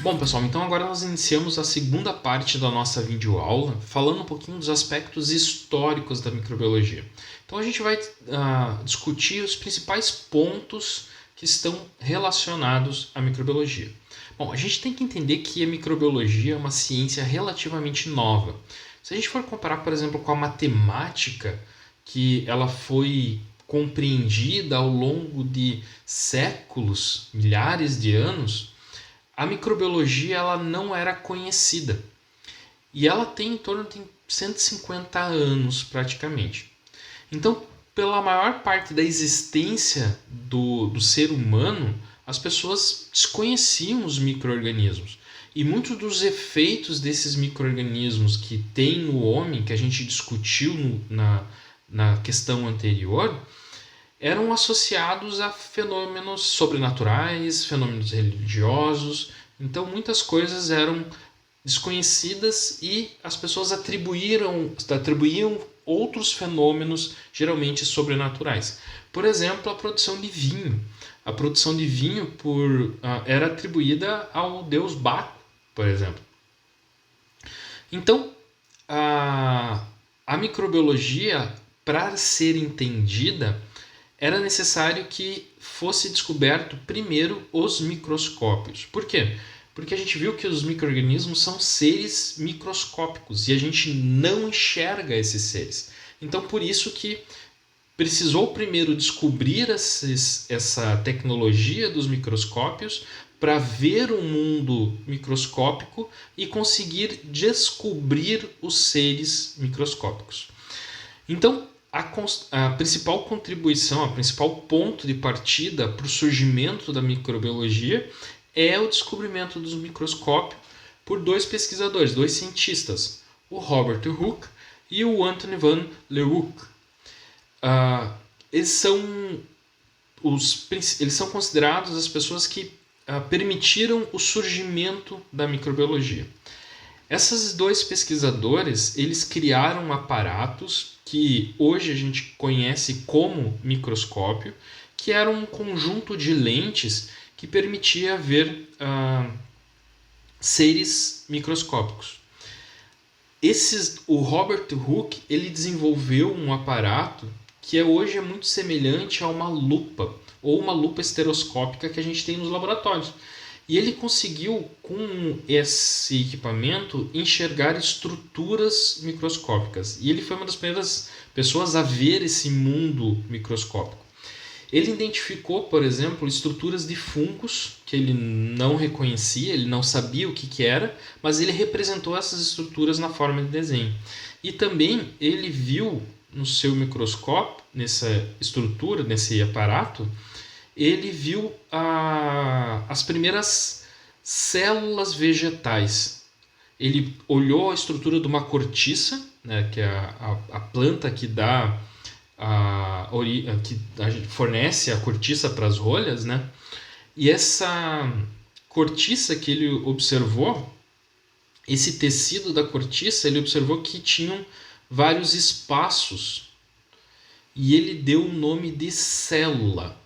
Bom, pessoal, então agora nós iniciamos a segunda parte da nossa videoaula, falando um pouquinho dos aspectos históricos da microbiologia. Então a gente vai discutir os principais pontos que estão relacionados à microbiologia. Bom, a gente tem que entender que a microbiologia é uma ciência relativamente nova. Se a gente for comparar, por exemplo, com a matemática, que ela foi compreendida ao longo de séculos, milhares de anos, a microbiologia ela não era conhecida. E ela tem em torno de 150 anos praticamente. Então, pela maior parte da existência do ser humano, as pessoas desconheciam os micro-organismos. E muitos dos efeitos desses micro-organismos que tem no homem, que a gente discutiu na questão anterior, eram associados a fenômenos sobrenaturais, fenômenos religiosos. Então muitas coisas eram desconhecidas e as pessoas atribuíam outros fenômenos, geralmente sobrenaturais. Por exemplo, a produção de vinho. A produção de vinho era atribuída ao deus Baco, por exemplo. Então, a microbiologia, para ser entendida, era necessário que fosse descoberto primeiro os microscópios. Por quê? Porque a gente viu que os micro-organismos são seres microscópicos e a gente não enxerga esses seres. Então, por isso que precisou primeiro descobrir essa tecnologia dos microscópios para ver o mundo microscópico e conseguir descobrir os seres microscópicos. Então, a principal contribuição, o principal ponto de partida para o surgimento da microbiologia é o descobrimento dos microscópios por dois pesquisadores, dois cientistas, o Robert Hooke e o Anthony van Leeuwenhoek. Eles são considerados as pessoas que permitiram o surgimento da microbiologia. Esses dois pesquisadores, eles criaram aparatos que hoje a gente conhece como microscópio, que era um conjunto de lentes que permitia ver seres microscópicos. O Robert Hooke ele desenvolveu um aparato que hoje é muito semelhante a uma lupa, ou uma lupa estereoscópica que a gente tem nos laboratórios. E ele conseguiu, com esse equipamento, enxergar estruturas microscópicas. E ele foi uma das primeiras pessoas a ver esse mundo microscópico. Ele identificou, por exemplo, estruturas de fungos que ele não reconhecia, ele não sabia o que era, mas ele representou essas estruturas na forma de desenho. E também ele viu no seu microscópio, nessa estrutura, nesse aparato, ele viu as primeiras células vegetais. Ele olhou a estrutura de uma cortiça, né, que é a planta que que fornece a cortiça para as rolhas, né? E essa cortiça que ele observou, esse tecido da cortiça, ele observou que tinham vários espaços e ele deu o nome de célula.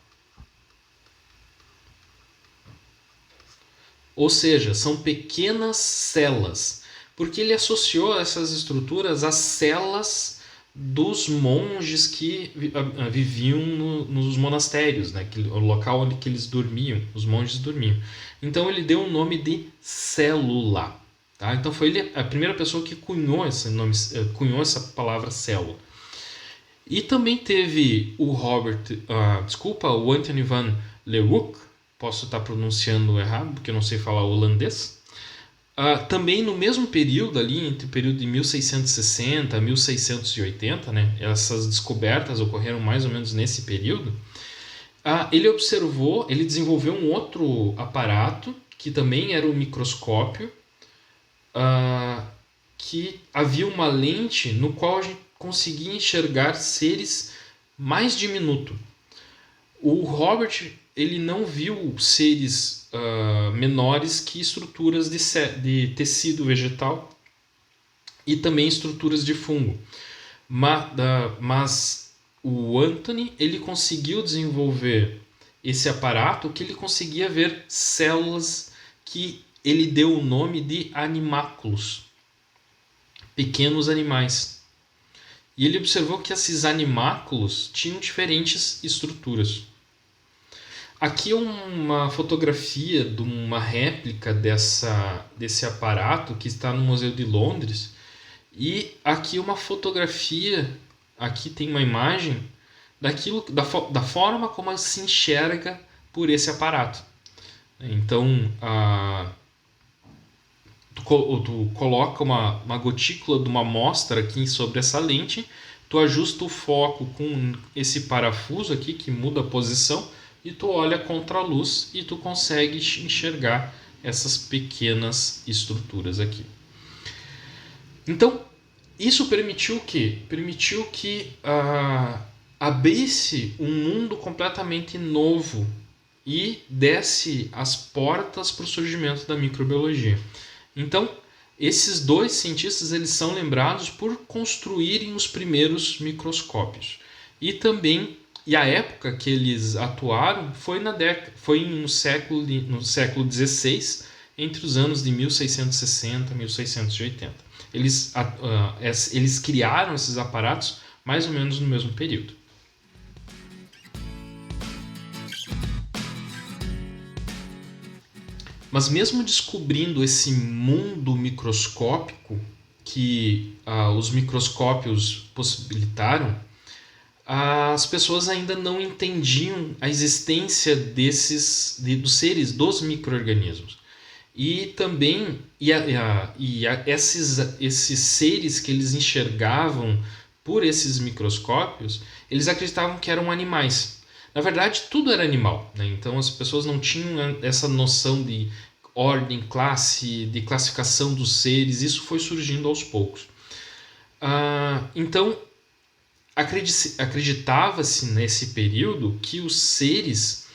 Ou seja, são pequenas celas, porque ele associou essas estruturas às celas dos monges que viviam nos monastérios, né? O local onde que eles dormiam, os monges dormiam. Então ele deu o nome de célula. Tá? Então foi ele a primeira pessoa que cunhou essa palavra célula. E também teve o o Anthony van Leeuwenhoek, posso estar pronunciando errado, porque eu não sei falar holandês. Também no mesmo período, ali, entre o período de 1660 a 1680, né, essas descobertas ocorreram mais ou menos nesse período, ele desenvolveu um outro aparato, que também era um microscópio, que havia uma lente no qual a gente conseguia enxergar seres mais diminutos. O Robert ele não viu seres menores que estruturas de tecido vegetal e também estruturas de fungo. Mas o Anthony ele conseguiu desenvolver esse aparato que ele conseguia ver células que ele deu o nome de animáculos, pequenos animais. E ele observou que esses animáculos tinham diferentes estruturas. Aqui é uma fotografia de uma réplica desse aparato que está no Museu de Londres. E aqui uma fotografia, aqui tem uma imagem da forma como se enxerga por esse aparato. Então, tu coloca uma gotícula de uma amostra aqui sobre essa lente, tu ajusta o foco com esse parafuso aqui que muda a posição e tu olha contra a luz e tu consegue enxergar essas pequenas estruturas aqui. Então, isso permitiu o quê? Permitiu que abrisse um mundo completamente novo e desse as portas para o surgimento da microbiologia. Então, esses dois cientistas eles são lembrados por construírem os primeiros microscópios. E a época que eles atuaram foi no século XVI, entre os anos de 1660 e 1680. Eles criaram esses aparatos mais ou menos no mesmo período. Mas mesmo descobrindo esse mundo microscópico que os microscópios possibilitaram, as pessoas ainda não entendiam a existência dos seres, dos micro-organismos. E também esses seres que eles enxergavam por esses microscópios, eles acreditavam que eram animais. Na verdade, tudo era animal, né? Então as pessoas não tinham essa noção de ordem, classe, de classificação dos seres. Isso foi surgindo aos poucos. Então, acreditava-se nesse período que os seres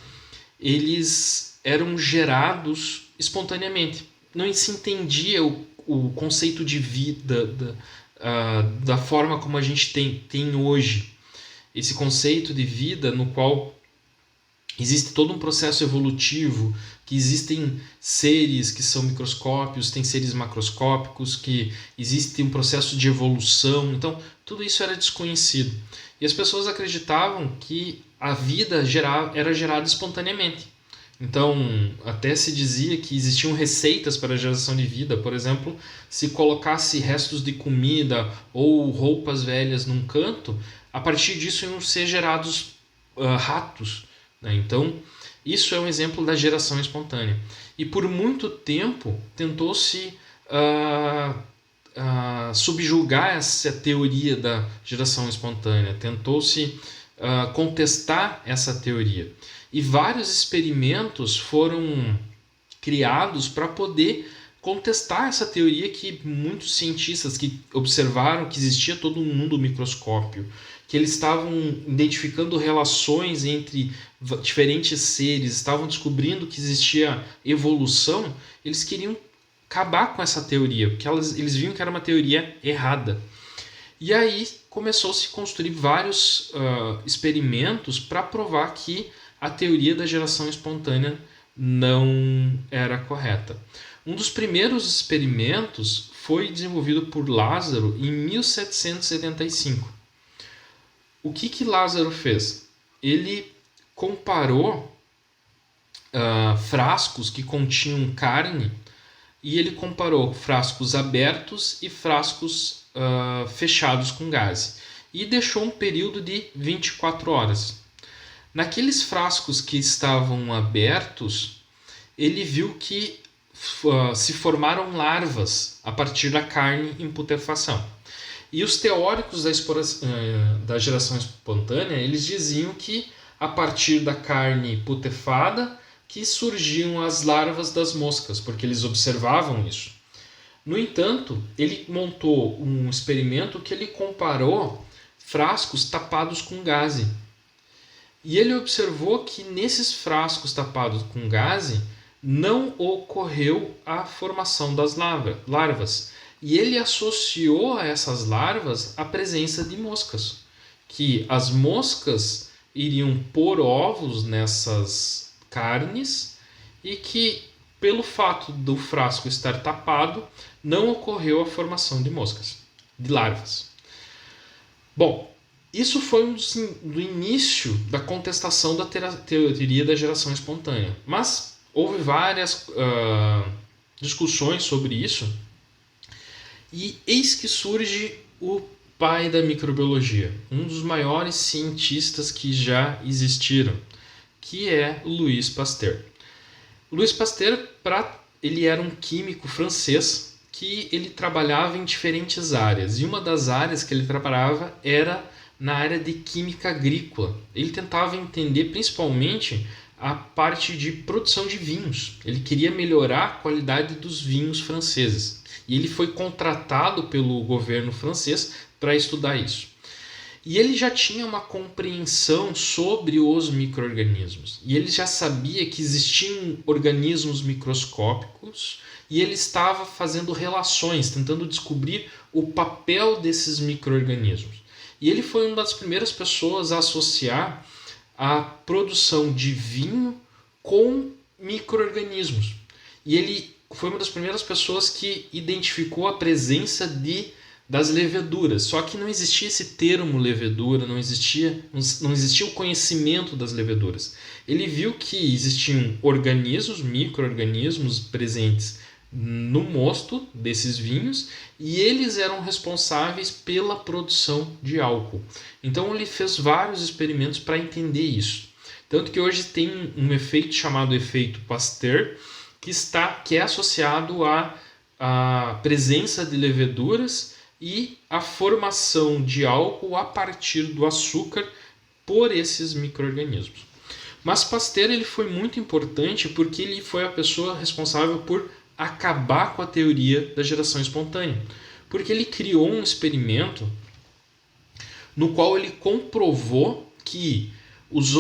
eles eram gerados espontaneamente. Não se entendia o conceito de vida da forma como a gente tem hoje. Esse conceito de vida no qual existe todo um processo evolutivo, que existem seres que são microscópios, tem seres macroscópicos, que existe um processo de evolução. Então, tudo isso era desconhecido. E as pessoas acreditavam que a vida era gerada espontaneamente. Então, até se dizia que existiam receitas para a geração de vida. Por exemplo, se colocasse restos de comida ou roupas velhas num canto, a partir disso iam ser gerados ratos, né? Então, isso é um exemplo da geração espontânea. E por muito tempo tentou-se subjugar essa teoria da geração espontânea, tentou-se contestar essa teoria. E vários experimentos foram criados para poder contestar essa teoria que muitos cientistas que observaram que existia todo um mundo microscópio, que eles estavam identificando relações entre diferentes seres, estavam descobrindo que existia evolução, eles queriam acabar com essa teoria, porque eles viam que era uma teoria errada. E aí começou-se a construir vários experimentos para provar que a teoria da geração espontânea não era correta. Um dos primeiros experimentos foi desenvolvido por Lázaro em 1775. O que Lázaro fez? Ele comparou frascos que continham carne e ele comparou frascos abertos e frascos fechados com gás e deixou um período de 24 horas. Naqueles frascos que estavam abertos, ele viu que se formaram larvas a partir da carne em putrefação. E os teóricos da geração espontânea, eles diziam que a partir da carne putrefada que surgiam as larvas das moscas, porque eles observavam isso. No entanto, ele montou um experimento que ele comparou frascos tapados com gaze. E ele observou que nesses frascos tapados com gaze não ocorreu a formação das larvas. E ele associou a essas larvas a presença de moscas, que as moscas iriam pôr ovos nessas carnes e que pelo fato do frasco estar tapado, não ocorreu a formação de moscas, de larvas. Bom, isso foi do início da contestação da teoria da geração espontânea. Mas houve várias discussões sobre isso. E eis que surge o pai da microbiologia, um dos maiores cientistas que já existiram, que é Louis Pasteur. Louis Pasteur, ele era um químico francês que ele trabalhava em diferentes áreas. E uma das áreas que ele trabalhava era na área de química agrícola. Ele tentava entender principalmente a parte de produção de vinhos. Ele queria melhorar a qualidade dos vinhos franceses. E ele foi contratado pelo governo francês para estudar isso. E ele já tinha uma compreensão sobre os micro-organismos. E ele já sabia que existiam organismos microscópicos e ele estava fazendo relações, tentando descobrir o papel desses micro-organismos. E ele foi uma das primeiras pessoas a associar a produção de vinho com micro-organismos. E ele foi uma das primeiras pessoas que identificou a presença das leveduras. Só que não existia esse termo levedura, não existia o conhecimento das leveduras. Ele viu que existiam organismos, micro-organismos presentes no mosto desses vinhos e eles eram responsáveis pela produção de álcool. Então ele fez vários experimentos para entender isso. Tanto que hoje tem um efeito chamado efeito Pasteur, que é associado à presença de leveduras e a formação de álcool a partir do açúcar por esses micro-organismos. Mas Pasteur ele foi muito importante porque ele foi a pessoa responsável por acabar com a teoria da geração espontânea. Porque ele criou um experimento no qual ele comprovou que os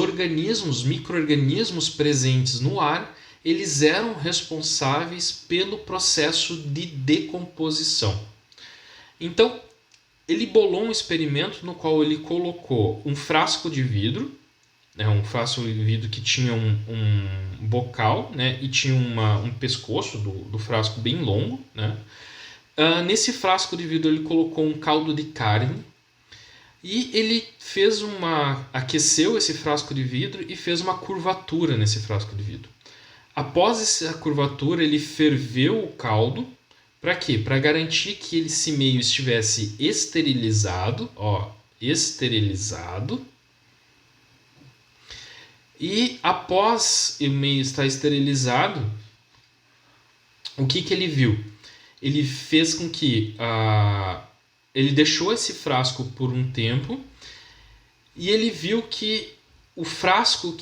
micro-organismos presentes no ar, eles eram responsáveis pelo processo de decomposição. Então, ele bolou um experimento no qual ele colocou um frasco de vidro, um frasco de vidro que tinha um bocal, né, e tinha um pescoço do frasco bem longo. Né? Nesse frasco de vidro ele colocou um caldo de carne e ele aqueceu esse frasco de vidro e fez uma curvatura nesse frasco de vidro. Após essa curvatura, ele ferveu o caldo. Para quê? Para garantir que esse meio estivesse esterilizado. Esterilizado. E após o meio estar esterilizado, o que ele viu? Ele fez com que... ele deixou esse frasco por um tempo e ele viu que o frasco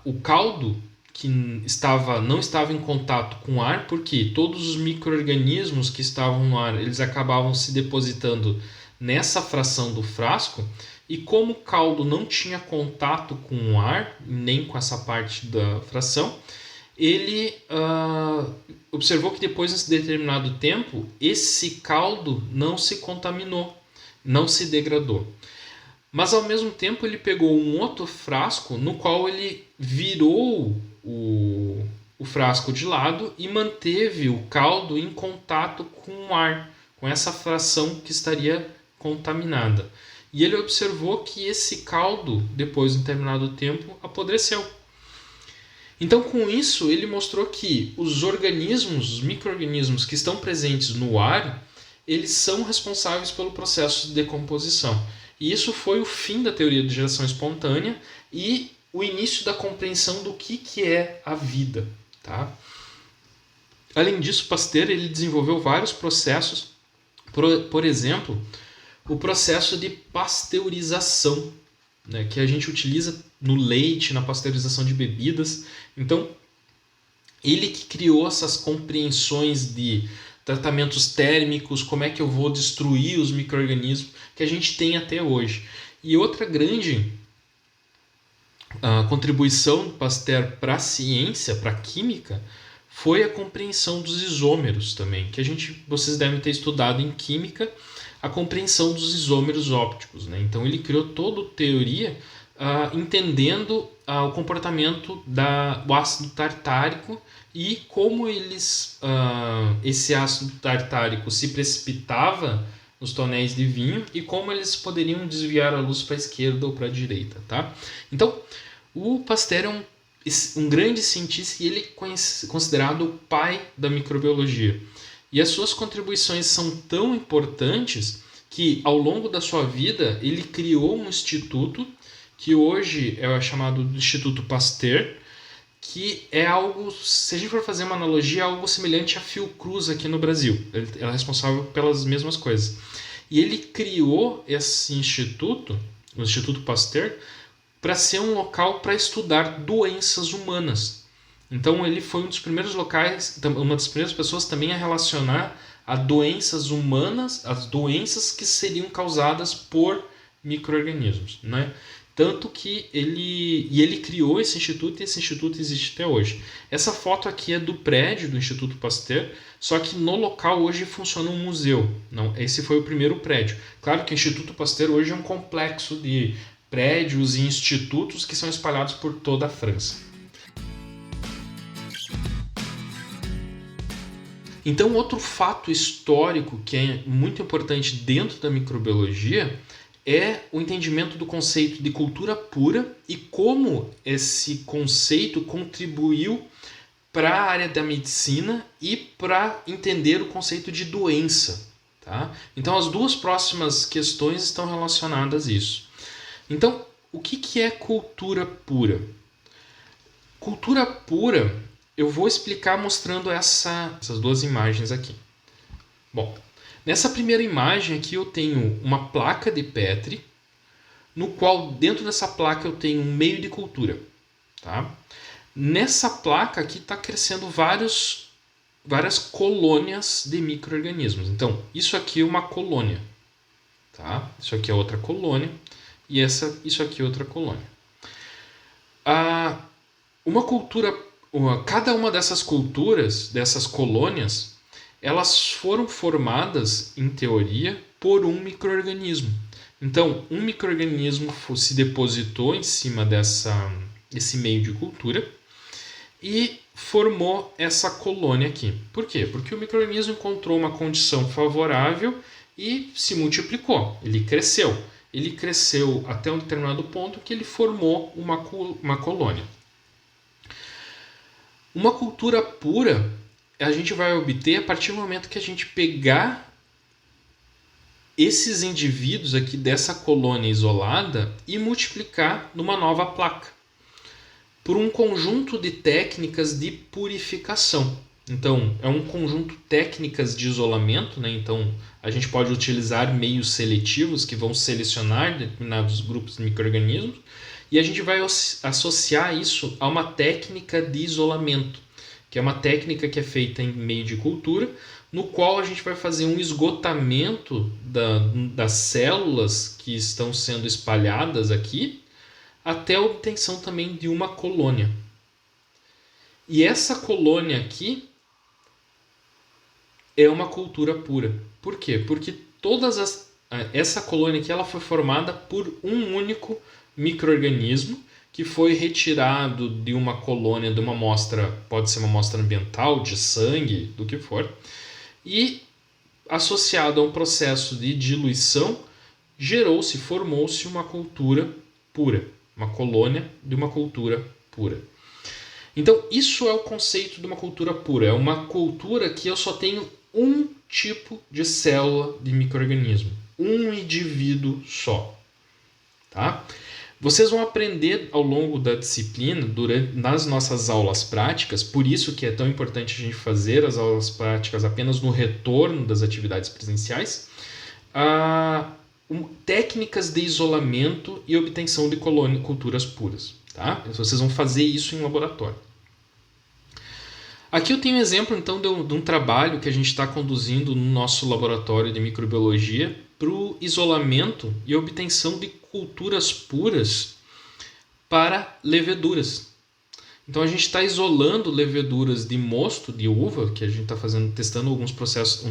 o caldo que não estava em contato com o ar, porque todos os micro-organismos que estavam no ar, eles acabavam se depositando nessa fração do frasco, e como o caldo não tinha contato com o ar, nem com essa parte da fração, ele observou que depois de determinado tempo, esse caldo não se contaminou, não se degradou. Mas ao mesmo tempo ele pegou um outro frasco no qual ele virou o frasco de lado e manteve o caldo em contato com o ar, com essa fração que estaria contaminada. E ele observou que esse caldo, depois de um determinado tempo, apodreceu. Então, com isso, ele mostrou que os micro-organismos que estão presentes no ar, eles são responsáveis pelo processo de decomposição. E isso foi o fim da teoria de geração espontânea e o início da compreensão do que é a vida. Tá? Além disso, Pasteur ele desenvolveu vários processos, por exemplo, o processo de pasteurização, né, que a gente utiliza no leite, na pasteurização de bebidas. Então, ele que criou essas compreensões de tratamentos térmicos, como é que eu vou destruir os micro-organismos que a gente tem até hoje. E outra grande contribuição do Pasteur para a ciência, para a química, foi a compreensão dos isômeros também, que vocês devem ter estudado em química, a compreensão dos isômeros ópticos. Né? Então ele criou toda a teoria entendendo o comportamento do ácido tartárico e como esse ácido tartárico se precipitava nos tonéis de vinho e como eles poderiam desviar a luz para a esquerda ou para a direita. Tá? Então, o Pasteur é um grande cientista e ele é considerado o pai da microbiologia. E as suas contribuições são tão importantes que, ao longo da sua vida, ele criou um instituto que hoje é chamado de Instituto Pasteur, que é algo, se a gente for fazer uma analogia, é algo semelhante à Fiocruz aqui no Brasil. Ela é responsável pelas mesmas coisas. E ele criou esse instituto, o Instituto Pasteur, para ser um local para estudar doenças humanas. Então ele foi um dos primeiros locais, uma das primeiras pessoas também a relacionar a doenças humanas, as doenças que seriam causadas por micro-organismos, né? Tanto que ele criou esse instituto e esse instituto existe até hoje. Essa foto aqui é do prédio do Instituto Pasteur, só que no local hoje funciona um museu. Não, esse foi o primeiro prédio. Claro que o Instituto Pasteur hoje é um complexo de prédios e institutos que são espalhados por toda a França. Então, outro fato histórico que é muito importante dentro da microbiologia é o entendimento do conceito de cultura pura e como esse conceito contribuiu para a área da medicina e para entender o conceito de doença. Tá? Então, as duas próximas questões estão relacionadas a isso. Então, o que é cultura pura? Cultura pura, eu vou explicar mostrando essas duas imagens aqui. Bom, nessa primeira imagem aqui eu tenho uma placa de Petri, no qual dentro dessa placa eu tenho um meio de cultura. Tá? Nessa placa aqui está crescendo várias colônias de micro-organismos. Então, isso aqui é uma colônia. Tá? Isso aqui é outra colônia. E isso aqui é outra colônia. Cada uma dessas culturas, dessas colônias, elas foram formadas, em teoria, por um micro-organismo. Então, um micro-organismo se depositou em cima desse meio de cultura e formou essa colônia aqui. Por quê? Porque o micro-organismo encontrou uma condição favorável e se multiplicou, ele cresceu. Ele cresceu até um determinado ponto que ele formou uma colônia. Uma cultura pura a gente vai obter a partir do momento que a gente pegar esses indivíduos aqui dessa colônia isolada e multiplicar numa nova placa por um conjunto de técnicas de purificação. Então, é um conjunto de técnicas de isolamento, né? Então, a gente pode utilizar meios seletivos que vão selecionar determinados grupos de micro-organismos e a gente vai associar isso a uma técnica de isolamento, que é uma técnica que é feita em meio de cultura, no qual a gente vai fazer um esgotamento das células que estão sendo espalhadas aqui até a obtenção também de uma colônia. E essa colônia aqui é uma cultura pura. Por quê? Porque essa colônia aqui ela foi formada por um único micro-organismo que foi retirado de uma colônia, de uma amostra, pode ser uma amostra ambiental, de sangue, do que for, e associado a um processo de diluição, formou-se uma cultura pura, uma colônia de uma cultura pura. Então, isso é o conceito de uma cultura pura. É uma cultura que eu só tenho um tipo de célula de micro-organismo. Um indivíduo só. Tá? Vocês vão aprender ao longo da disciplina, nas nossas aulas práticas, por isso que é tão importante a gente fazer as aulas práticas apenas no retorno das atividades presenciais, técnicas de isolamento e obtenção de culturas puras. Tá? Vocês vão fazer isso em laboratório. Aqui eu tenho um exemplo então de um trabalho que a gente está conduzindo no nosso laboratório de microbiologia para o isolamento e obtenção de culturas puras para leveduras. Então a gente está isolando leveduras de mosto, de uva, que a gente está testando alguns processos,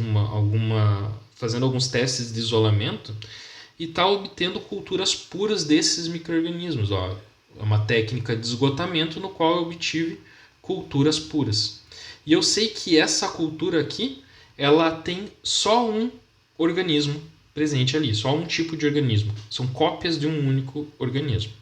fazendo alguns testes de isolamento e está obtendo culturas puras desses micro-organismos. uma técnica de esgotamento no qual eu obtive culturas puras. E eu sei que essa cultura aqui, ela tem só um organismo presente ali, só um tipo de organismo. São cópias de um único organismo.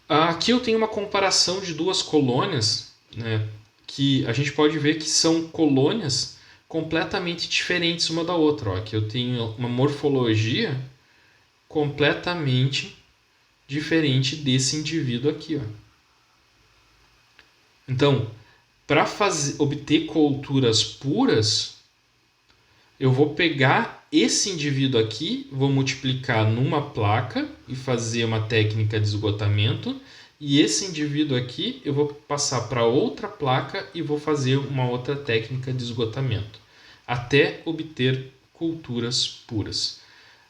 Aqui eu tenho uma comparação de duas colônias, né, que a gente pode ver que são colônias completamente diferentes uma da outra. Ó. Aqui eu tenho uma morfologia completamente diferente desse indivíduo aqui. Ó. Então, para obter culturas puras, eu vou pegar esse indivíduo aqui, vou multiplicar numa placa e fazer uma técnica de esgotamento. E esse indivíduo aqui eu vou passar para outra placa e vou fazer uma outra técnica de esgotamento, até obter culturas puras.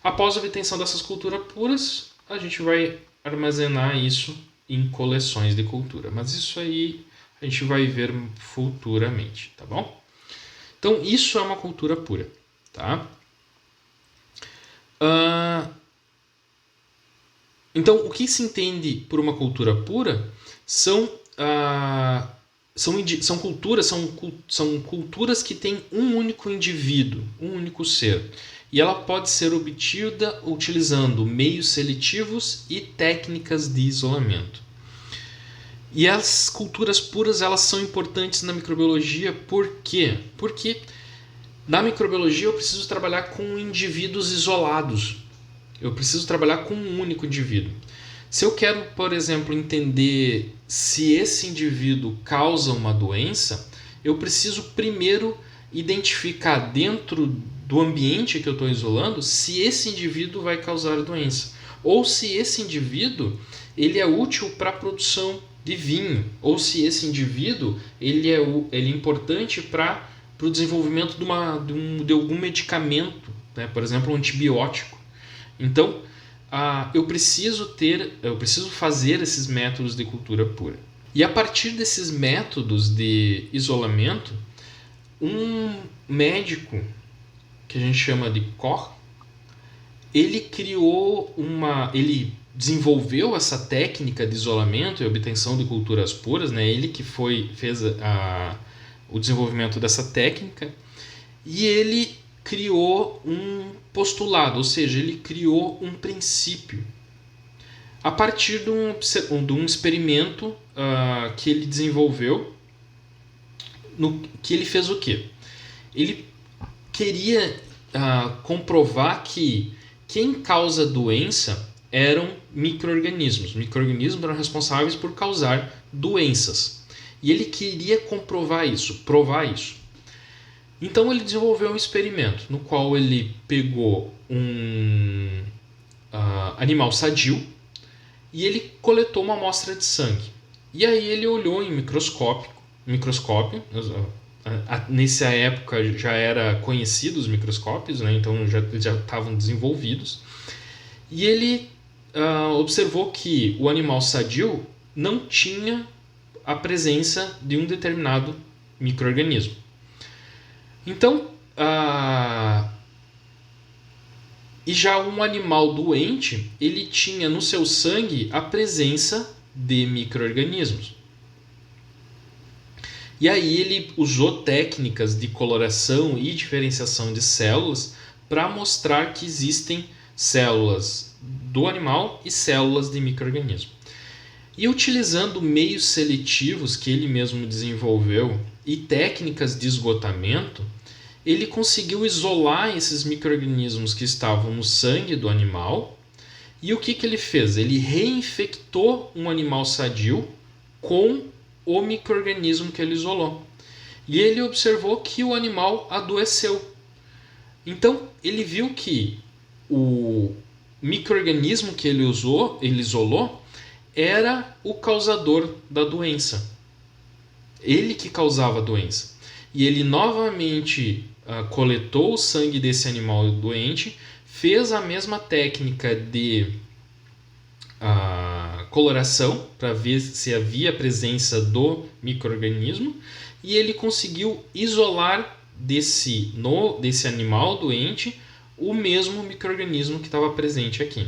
Após a obtenção dessas culturas puras, a gente vai armazenar isso em coleções de cultura. Mas isso aí a gente vai ver futuramente, tá bom? Então, isso é uma cultura pura, tá? Então, o que se entende por uma cultura pura são culturas que têm um único indivíduo, um único ser. E ela pode ser obtida utilizando meios seletivos e técnicas de isolamento. E as culturas puras, elas são importantes na microbiologia, por quê? Porque na microbiologia eu preciso trabalhar com indivíduos isolados. Eu preciso trabalhar com um único indivíduo. Se eu quero, por exemplo, entender se esse indivíduo causa uma doença, eu preciso primeiro identificar dentro do ambiente que eu estou isolando se esse indivíduo vai causar a doença. Ou se esse indivíduo ele é útil para a produção de vinho. Ou se esse indivíduo ele é importante para o desenvolvimento de algum medicamento, né? Por exemplo, um antibiótico. Então, eu preciso fazer esses métodos de cultura pura. E a partir desses métodos de isolamento, um médico que a gente chama de Koch, ele desenvolveu essa técnica de isolamento e obtenção de culturas puras, né? Ele que fez o desenvolvimento dessa técnica, e ele criou um postulado, ou seja, ele criou um princípio a partir de um experimento que ele desenvolveu, que ele fez o quê? Ele queria comprovar que quem causa doença eram micro-organismos. Micro-organismos eram responsáveis por causar doenças. E ele queria provar isso. Então ele desenvolveu um experimento no qual ele pegou um animal sadio e ele coletou uma amostra de sangue. E aí ele olhou em microscópio. Nessa época já era conhecido os microscópios, né? Então já estavam desenvolvidos. E ele observou que o animal sadio não tinha a presença de um determinado micro-organismo. Então, e já um animal doente, ele tinha no seu sangue a presença de micro-organismos. E aí ele usou técnicas de coloração e diferenciação de células para mostrar que existem células do animal e células de micro-organismo. E utilizando meios seletivos que ele mesmo desenvolveu e técnicas de esgotamento, ele conseguiu isolar esses micro-organismos que estavam no sangue do animal. E o que ele fez? Ele reinfectou um animal sadio com o micro-organismo que ele isolou. E ele observou que o animal adoeceu. Então, ele viu que o micro-organismo que ele isolou, era o causador da doença. Ele que causava a doença. E ele novamente coletou o sangue desse animal doente, fez a mesma técnica de coloração para ver se havia presença do micro-organismo, e ele conseguiu isolar desse animal doente o mesmo micro-organismo que estava presente aqui.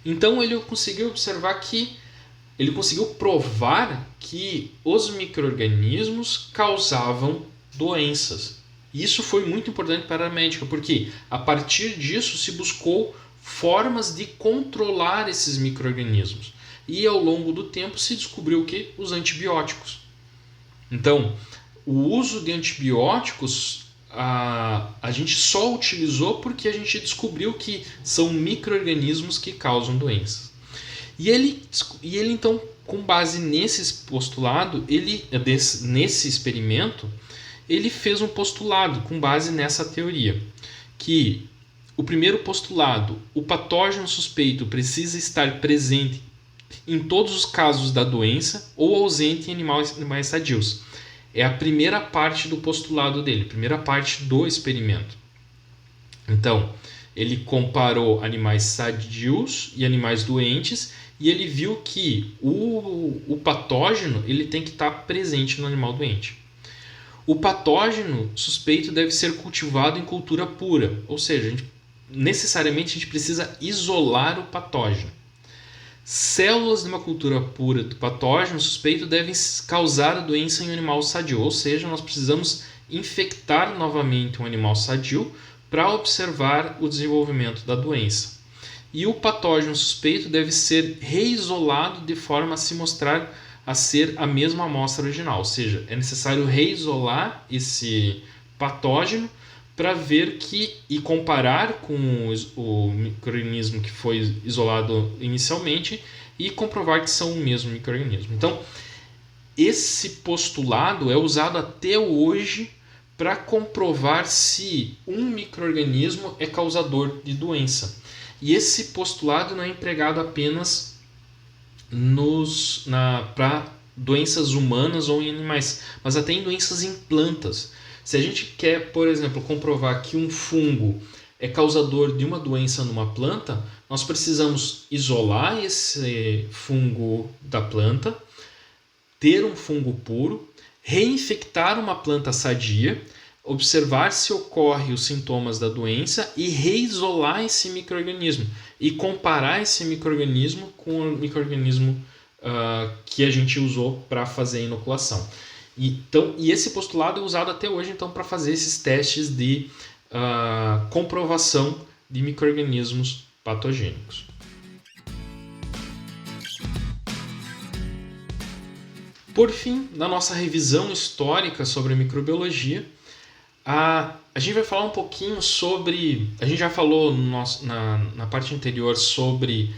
Então ele conseguiu observar que ele conseguiu provar que os micro-organismos causavam doenças. Isso foi muito importante para a médica, porque a partir disso se buscou formas de controlar esses micro-organismos. E ao longo do tempo se descobriu que os antibióticos. Então, o uso de antibióticos a gente só utilizou porque a gente descobriu que são micro-organismos que causam doenças. E ele então, com base nesse postulado, nesse experimento, ele fez um postulado com base nessa teoria, que o primeiro postulado, o patógeno suspeito precisa estar presente em todos os casos da doença ou ausente em animais sadios. É a primeira parte do postulado dele, primeira parte do experimento. Então, ele comparou animais sadios e animais doentes e ele viu que o patógeno ele tem que estar presente no animal doente. O patógeno suspeito deve ser cultivado em cultura pura, ou seja, necessariamente a gente precisa isolar o patógeno. Células de uma cultura pura do patógeno suspeito devem causar a doença em um animal sadio, ou seja, nós precisamos infectar novamente um animal sadio para observar o desenvolvimento da doença. E o patógeno suspeito deve ser reisolado de forma a se mostrar a ser a mesma amostra original, ou seja, é necessário reisolar esse patógeno para ver e comparar com o micro-organismo que foi isolado inicialmente e comprovar que são o mesmo micro-organismo. Então, esse postulado é usado até hoje para comprovar se um micro-organismo é causador de doença. E esse postulado não é empregado apenas para doenças humanas ou em animais, mas até em doenças em plantas. Se a gente quer, por exemplo, comprovar que um fungo é causador de uma doença numa planta, nós precisamos isolar esse fungo da planta, ter um fungo puro, reinfectar uma planta sadia, observar se ocorrem os sintomas da doença e reisolar esse micro-organismo e comparar esse micro-organismo com o micro-organismo que a gente usou para fazer a inoculação. E esse postulado é usado até hoje então, para fazer esses testes de comprovação de micro-organismos patogênicos. Por fim, na nossa revisão histórica sobre a microbiologia, a gente vai falar um pouquinho sobre... A gente já falou na parte anterior sobre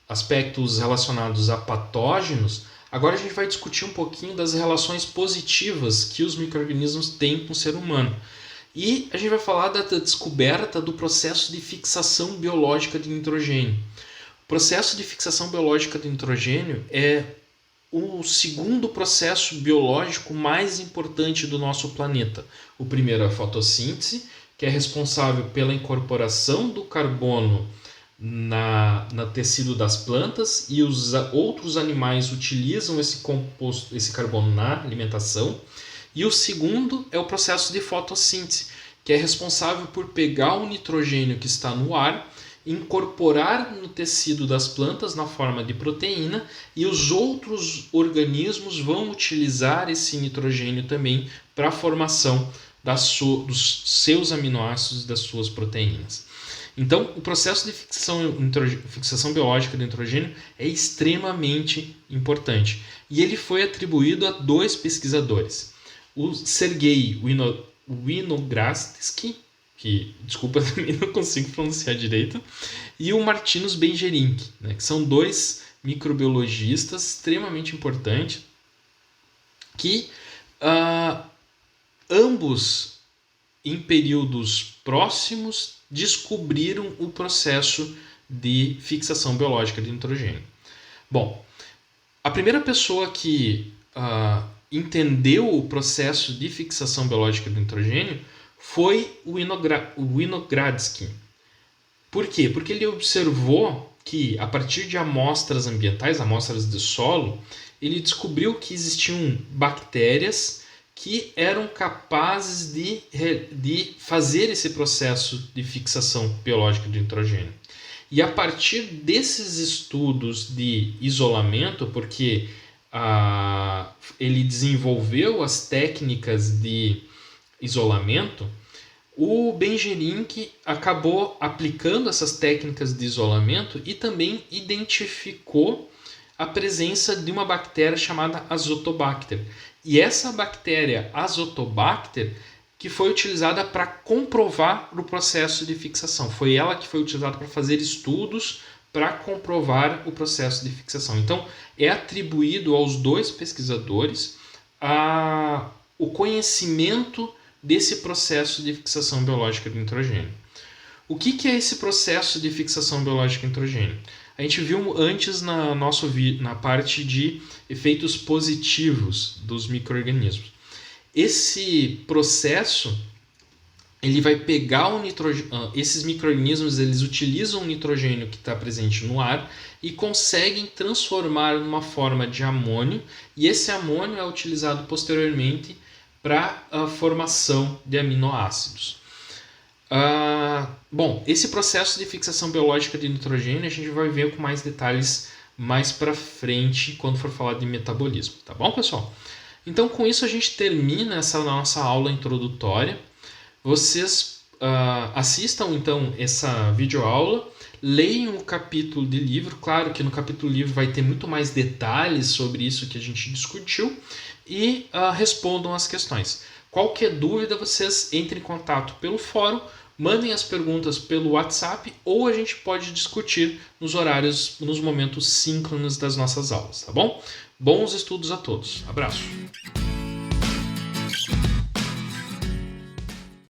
aspectos relacionados a patógenos. Agora a gente vai discutir um pouquinho das relações positivas que os micro-organismos têm com o ser humano. E a gente vai falar da descoberta do processo de fixação biológica de nitrogênio. O processo de fixação biológica de nitrogênio é o segundo processo biológico mais importante do nosso planeta. O primeiro é a fotossíntese, que é responsável pela incorporação do carbono no tecido das plantas, e os outros animais utilizam esse carbono na alimentação. E o segundo é o processo de fotossíntese, que é responsável por pegar o nitrogênio que está no ar, incorporar no tecido das plantas na forma de proteína, e os outros organismos vão utilizar esse nitrogênio também para a formação dos seus aminoácidos e das suas proteínas. Então, o processo de fixação biológica do nitrogênio é extremamente importante. E ele foi atribuído a dois pesquisadores. O Sergei Winogradsky, que, desculpa, também não consigo pronunciar direito, e o Martinus Bengerink, que são dois microbiologistas extremamente importantes, que ambos, em períodos próximos, descobriram o processo de fixação biológica de nitrogênio. Bom, a primeira pessoa que entendeu o processo de fixação biológica do nitrogênio foi o Winogradsky. Por quê? Porque ele observou que, a partir de amostras ambientais, amostras de solo, ele descobriu que existiam bactérias que eram capazes de fazer esse processo de fixação biológica de nitrogênio. E a partir desses estudos de isolamento, porque ele desenvolveu as técnicas de isolamento, o Bengerink acabou aplicando essas técnicas de isolamento e também identificou a presença de uma bactéria chamada Azotobacter. E essa bactéria Azotobacter que foi utilizada para comprovar o processo de fixação. Foi ela que foi utilizada para fazer estudos para comprovar o processo de fixação. Então, é atribuído aos dois pesquisadores o conhecimento desse processo de fixação biológica do nitrogênio. O que é esse processo de fixação biológica do nitrogênio? A gente viu antes na parte de efeitos positivos dos micro-organismos. Esse processo ele vai pegar o nitrogênio. Esses micro-organismos eles utilizam o nitrogênio que está presente no ar e conseguem transformar numa forma de amônio, e esse amônio é utilizado posteriormente para a formação de aminoácidos. Bom, esse processo de fixação biológica de nitrogênio a gente vai ver com mais detalhes mais para frente quando for falar de metabolismo, tá bom, pessoal? Então, com isso a gente termina essa nossa aula introdutória. Vocês assistam então essa videoaula, leiam o capítulo de livro. Claro que no capítulo de livro vai ter muito mais detalhes sobre isso que a gente discutiu, e respondam as questões. Qualquer dúvida, vocês entrem em contato pelo fórum, mandem as perguntas pelo WhatsApp, ou a gente pode discutir nos momentos síncronos das nossas aulas, tá bom? Bons estudos a todos. Abraço!